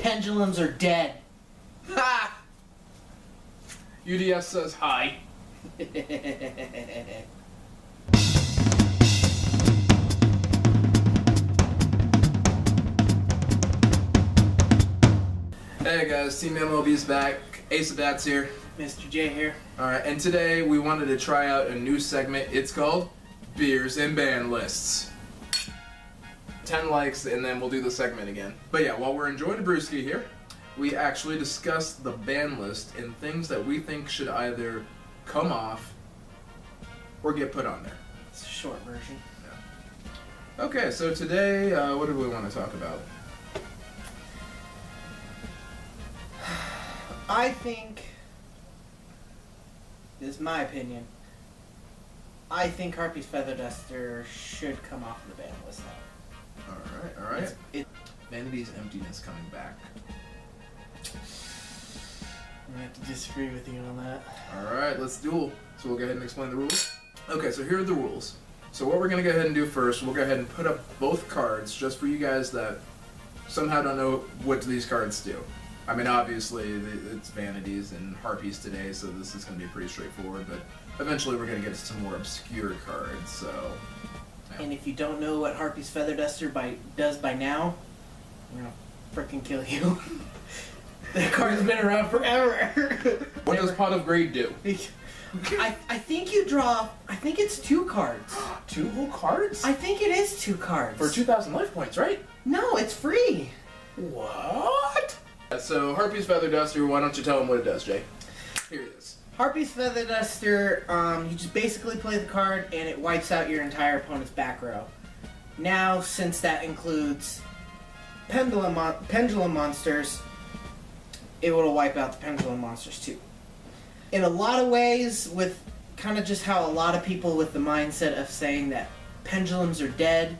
Pendulums are dead. Ha! UDS says hi. Hey guys, Team MLB's back. Ace of Bats here. Mr. J here. Alright, and today we wanted to try out a new segment. It's called Beers and Banlists. 10 likes and then we'll do the segment again. But yeah, while we're enjoying a brewski here, we actually discussed the ban list and things that we think should either come off or get put on there. It's a short version. Yeah. Okay, so today, what do we want to talk about? I think, this is my opinion, I think Harpies Feather Duster should come off the ban list now. Alright. Vanity's Emptiness coming back. I'm gonna have to disagree with you on that. Alright, let's duel. So we'll go ahead and explain the rules. Okay, so here are the rules. So what we're going to go ahead and do first, we'll go ahead and put up both cards just for you guys that somehow don't know what these cards do. I mean, obviously, it's Vanities and Harpies today, so this is going to be pretty straightforward, but eventually we're going to get to some more obscure cards, so... Yeah. And if you don't know what Harpies Feather Duster does by now, I'm gonna frickin' kill you. That card's been around forever. What does Pot of Greed do? I think you draw, I think it's 2 cards. 2 whole cards? I think it is 2 cards. For 2,000 life points, right? No, it's free. What? So, Harpies Feather Duster, why don't you tell them what it does, Jay? Here it is. Harpies Feather Duster, you just basically play the card and it wipes out your entire opponent's back row. Now, since that includes pendulum monsters, it will wipe out the pendulum monsters too. In a lot of ways, with kind of just how a lot of people with the mindset of saying that pendulums are dead,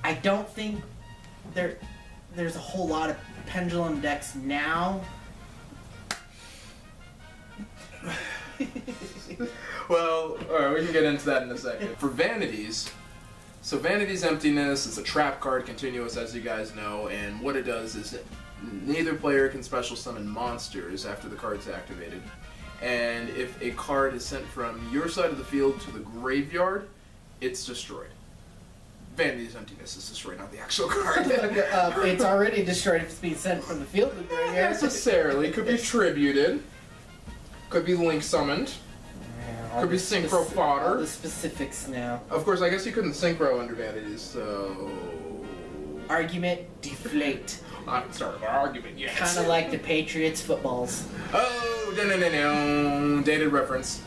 I don't think there's a whole lot of pendulum decks now. Well, alright, we can get into that in a second. For Vanities, so Vanity's Emptiness is a trap card, continuous, as you guys know, and what it does is neither player can special summon monsters after the card's activated. And if a card is sent from your side of the field to the graveyard, it's destroyed. Vanity's Emptiness is destroyed, not the actual card. It's already destroyed if it's being sent from the field to the Not graveyard. necessarily. Could be tributed. Could be link summoned. Could be synchro fodder. All the specifics now. Of course, I guess you couldn't synchro under Vanities, so... Argument, deflate. I haven't started our argument yet. Kind of like the Patriots footballs. Oh, no. Dated reference.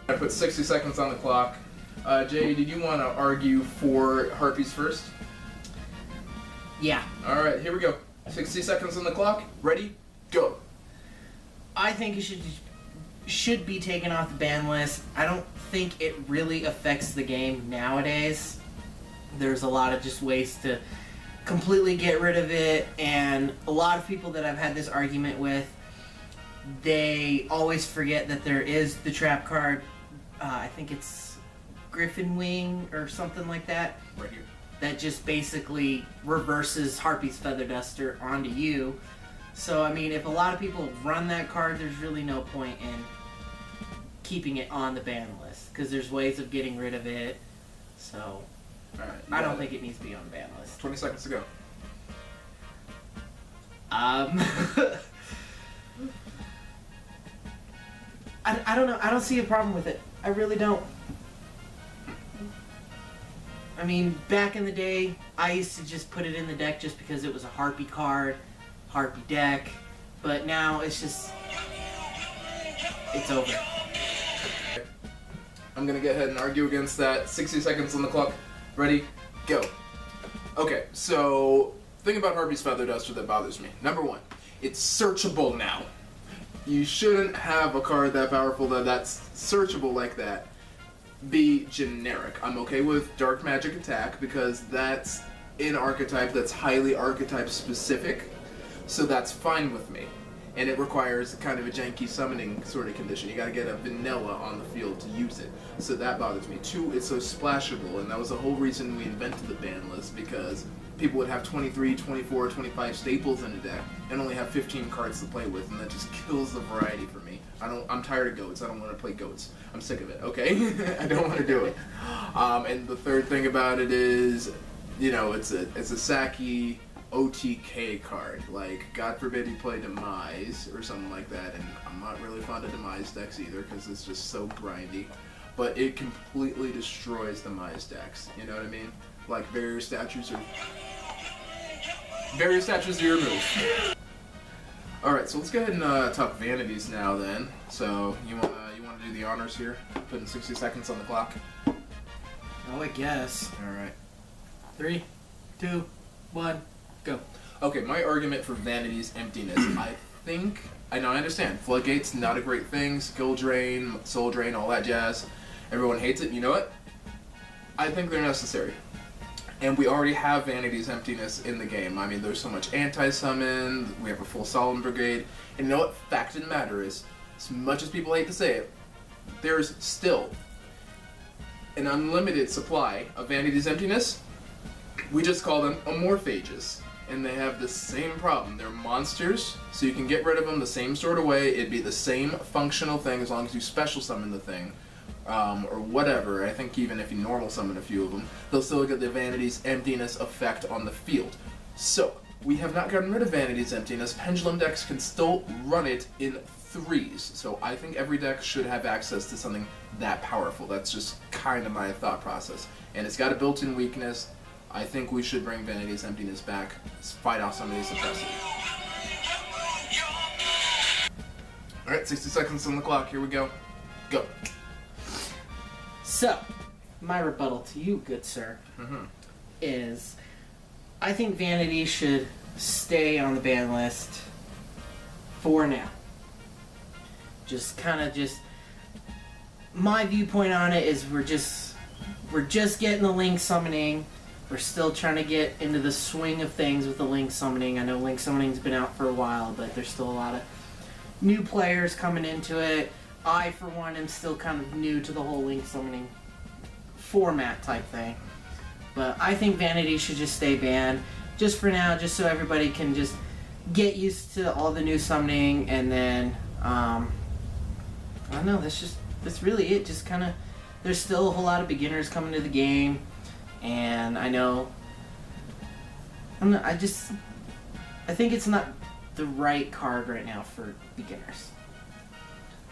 I put 60 seconds on the clock. Jay, did you want to argue for Harpies first? Yeah. Alright, here we go. 60 seconds on the clock. Ready? Go. I think it should be taken off the ban list. I don't think it really affects the game nowadays. There's a lot of just ways to completely get rid of it, and a lot of people that I've had this argument with, they always forget that there is the trap card. I think it's Griffin Wing or something like that. Right here. That just basically reverses Harpies Feather Duster onto you. So, I mean, if a lot of people run that card, there's really no point in keeping it on the ban list, because there's ways of getting rid of it. So, Alright, I don't think it needs to be on the ban list. 20 seconds to go. I don't know. I don't see a problem with it. I really don't. I mean, back in the day, I used to just put it in the deck just because it was a Harpie card, Harpie deck, but now it's just, it's over. I'm gonna go ahead and argue against that. 60 seconds on the clock. Ready? Go. Okay, so, thing about Harpies Feather Duster that bothers me. Number 1, it's searchable now. You shouldn't have a card that powerful that's searchable like that be generic. I'm okay with Dark Magic Attack because that's an archetype that's highly archetype specific, so that's fine with me. and it requires kind of a janky summoning sort of condition. You gotta get a vanilla on the field to use it. So that bothers me. 2, it's so splashable, and that was the whole reason we invented the ban list, because people would have 23, 24, 25 staples in a deck and only have 15 cards to play with, and that just kills the variety for me. I'm tired of goats. I don't want to play goats. I'm sick of it, okay? I don't want to do it. And the third thing about it is, you know, it's a sacky OTK card. Like, God forbid you play Demise or something like that, and I'm not really fond of Demise decks either because it's just so grindy. But it completely destroys Demise decks, you know what I mean? Like, barrier statues are your move. Alright, so let's go ahead and talk vanities now then. So, you wanna do the honors here? Putting 60 seconds on the clock? Oh, I guess. Alright. 3, 2, 1, go. Okay, my argument for vanity's emptiness. I understand. Floodgates, not a great thing. Skill drain, soul drain, all that jazz. Everyone hates it. You know what? I think they're necessary. And we already have Vanity's Emptiness in the game. I mean, there's so much anti-summon, we have a full Solemn Brigade, and you know what? Fact of the matter is, as much as people hate to say it, there's still an unlimited supply of Vanity's Emptiness. We just call them Amorphages, and they have the same problem. They're monsters, so you can get rid of them the same sort of way. It'd be the same functional thing as long as you special summon the thing. Or whatever. I think even if you normal summon a few of them, they'll still get the Vanity's Emptiness effect on the field. So, we have not gotten rid of Vanity's Emptiness. Pendulum decks can still run it in 3s. So I think every deck should have access to something that powerful. That's just kind of my thought process. And it's got a built-in weakness. I think we should bring Vanity's Emptiness back. Let's fight off some of these suppressors. Alright, 60 seconds on the clock. Here we go. Go. So, my rebuttal to you, good sir, is I think Vanity should stay on the ban list for now. My viewpoint on it is we're just getting the link summoning. We're still trying to get into the swing of things with the link summoning. I know link summoning's been out for a while, but there's still a lot of new players coming into it. I, for one, am still kind of new to the whole link summoning format type thing. But I think Vanity should just stay banned, just for now, just so everybody can just get used to all the new summoning, and then, I don't know, that's really it. Just kind of, there's still a whole lot of beginners coming to the game, and I know, I think it's not the right card right now for beginners.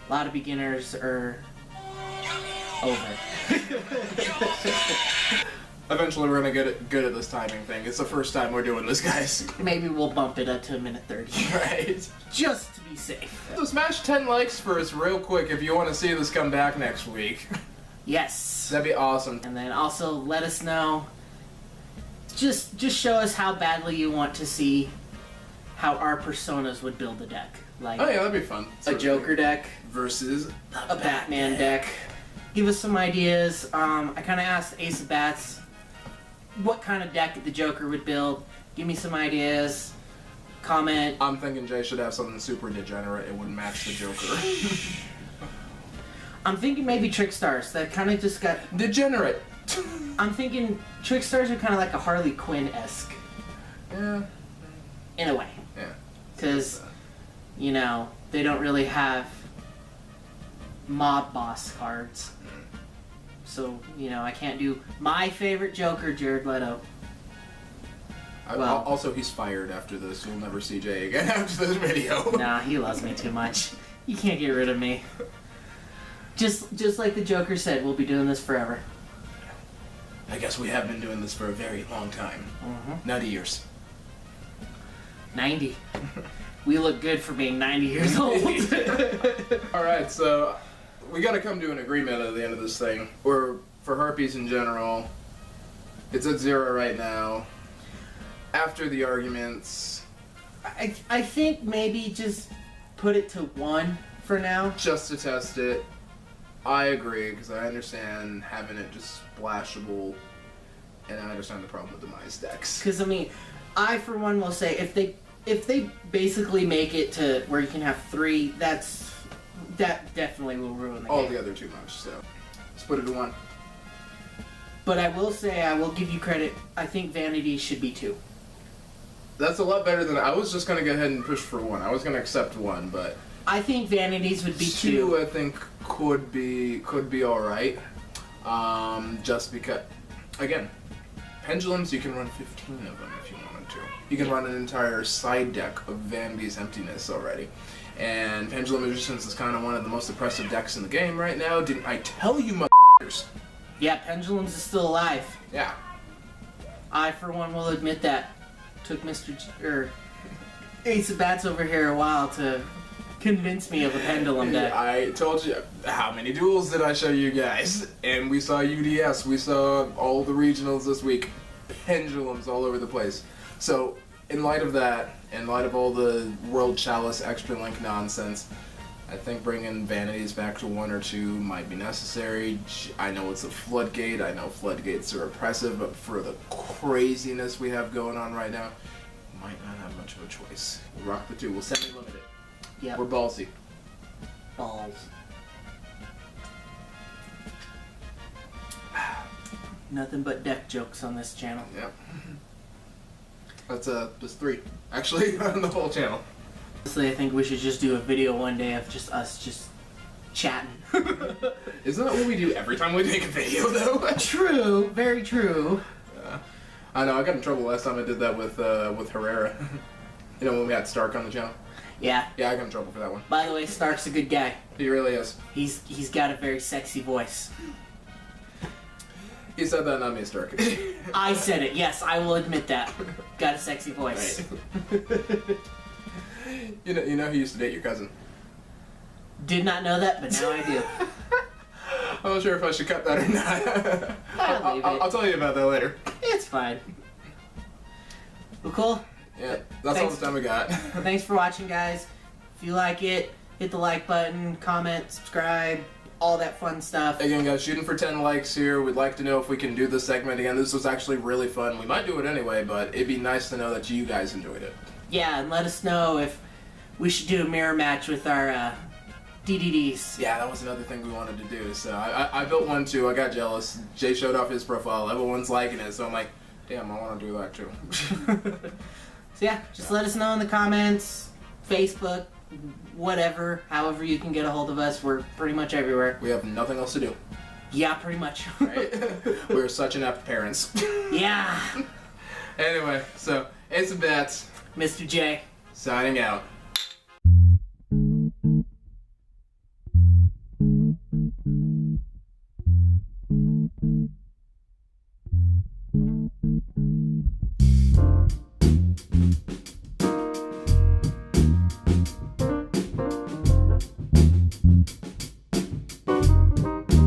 A lot of beginners are over. Eventually we're going to get good at this timing thing. It's the first time we're doing this, guys. Maybe we'll bump it up to 1:30. Right. Just to be safe. So smash 10 likes for us real quick if you want to see this come back next week. Yes. That'd be awesome. And then also let us know. Just show us how badly you want to see how our personas would build a deck. Like, oh yeah, that'd be fun. A Joker deck versus a Batman deck. Give us some ideas. I kind of asked Ace of Bats what kind of deck the Joker would build. Give me some ideas. Comment. I'm thinking Jay should have something super degenerate. It wouldn't match the Joker. I'm thinking maybe Trickstars. That kind of just got... Degenerate. I'm thinking Trickstars are kind of like a Harley Quinn-esque. Yeah. In a way. Yeah. Because, you know, they don't really have mob boss cards. So, you know, I can't do my favorite Joker, Jared Leto. Well, also, he's fired after this. You'll never see Jay again after this video. Nah, he loves me too much. You can't get rid of me. Just like the Joker said, we'll be doing this forever. I guess we have been doing this for a very long time. 90 years. 90. We look good for being 90 years old. Alright, so we gotta come to an agreement at the end of this thing. Or for Harpies in general, it's at 0 right now. After the arguments... I think maybe just put it to 1 for now. Just to test it. I agree, because I understand having it just splashable, and I understand the problem with Demise decks. Because, I mean, I, for one, will say, if they if they basically make it to where you can have 3, that definitely will ruin the All game. the other too much, so let's put it to 1. But I will say, I will give you credit. I think Vanity should be 2. That's a lot better than I was just gonna go ahead and push for 1. I was gonna accept 1, but I think Vanities would be 2. 2 I think could be all right. Just because, again, pendulums you can run 15 of them if you wanted to. You can run an entire side deck of Vanity's Emptiness already. And Pendulum Magicians is kind of one of the most oppressive decks in the game right now. Didn't I tell you, motherfuckers? Yeah, Pendulums is still alive. Yeah. I, for one, will admit that. Took Ace of Bats over here a while to convince me of a Pendulum deck. I told you, how many duels did I show you guys? And we saw UDS, we saw all the regionals this week. Pendulums all over the place. So, in light of that, in light of all the World Chalice Extra Link nonsense, I think bringing Vanities back to 1 or 2 might be necessary. I know it's a floodgate, I know floodgates are oppressive, but for the craziness we have going on right now, might not have much of a choice. We'll rock the 2, we'll semi-limit it. Yep. We're ballsy. Balls. Nothing but deck jokes on this channel. Yep. That's 3. Actually, on the whole channel. Honestly, I think we should just do a video one day of just us just chatting. Isn't that what we do every time we make a video, though? True, very true. I know, I got in trouble last time I did that with Herrera. You know, when we had Stark on the channel? Yeah. Yeah, I got in trouble for that one. By the way, Stark's a good guy. He really is. He's got a very sexy voice. He said that, not me, Stark. I said it, yes, I will admit that. Got a sexy voice. Right. You know he used to date your cousin. Did not know that, but now I do. I'm not sure if I should cut that or not. I'll tell you about that later. It's fine. Well, cool. Yeah, that's all the time we got. Thanks for watching, guys. If you like it, hit the like button, comment, subscribe, all that fun stuff. Again, guys, shooting for 10 likes here. We'd like to know if we can do this segment again. This was actually really fun. We might do it anyway, but it'd be nice to know that you guys enjoyed it. Yeah, and let us know if we should do a mirror match with our DDDs. Yeah, that was another thing we wanted to do. So I built one too. I got jealous. Jay showed off his profile. Everyone's liking it, so I'm like, damn, I want to do that too. So yeah, just let us know in the comments, Facebook, whatever, however you can get a hold of us. We're pretty much everywhere. We have nothing else to do. Yeah, pretty much. Right? We're such inept parents. Yeah. Anyway, so Ace of Bats, Mr. J. signing out.